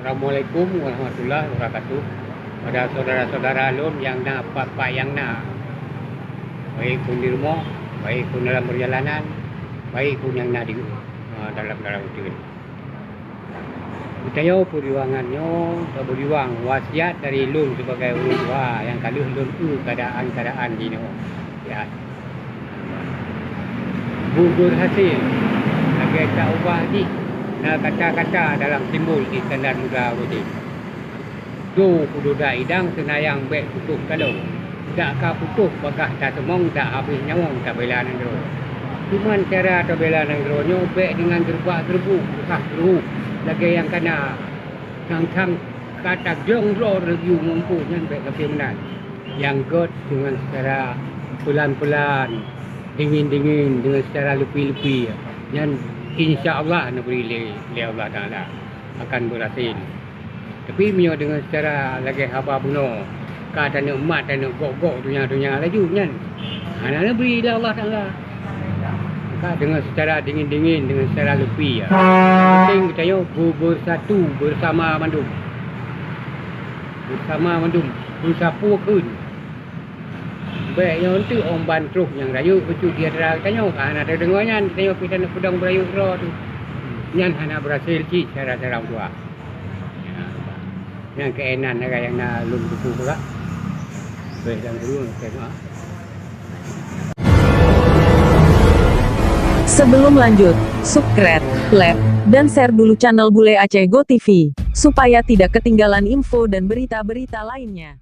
Assalamualaikum warahmatullahi wabarakatuh. Pada saudara-saudara alun yang nak pak yang nak, baik pun di rumah, baik pun dalam perjalanan, baik pun yang nak di dalam hotel. Kita perjuangannya berjuang wasiat dari lun sebagai orang tua yang kaluh lun keadaan di no. Ya. Gugur hasil lagi tak ubah ni. Nah, kata-kata dalam simbol di Tandar Muda Rodi. Do kududa idang senayang bek putus kalau. Tak ka putus bagah tak temong tak habis nyawang tak bela nang gero. Cuman cara tak bela nang gero nyo bek dengan gerbak gerbu, usah geru. Lagi yang kena sang kata jongro review mampu nyan bek ke menan. Yang god dengan secara pelan-pelan, dingin-dingin dengan secara lepi-lepi. Nyan InsyaAllah negeri oleh Allah Ta'ala akan berhasil. Tapi mio dengan secara lagi haba buno kata nak mat dan nak gok-gok dunia-dunia laju kan. Ana beri oleh Allah Ta'ala. Maka dengan secara dingin-dingin, dengan secara lepi. Penting kita yo bersatu bersama mandum. Bersama mandum, bersapu kun. Baik yang untuk orang bantruk yang rayu betul dia tanya kan ada dengannya tengok kita nak pedang berayu ro tu nyan hana berhasil ci cara-cara tua yang keenan negara yang nak lum buku pula baik dan dulu tengok. Sebelum lanjut, subscribe, like, dan share dulu channel Bule Aceh Go TV supaya tidak ketinggalan info dan berita-berita lainnya.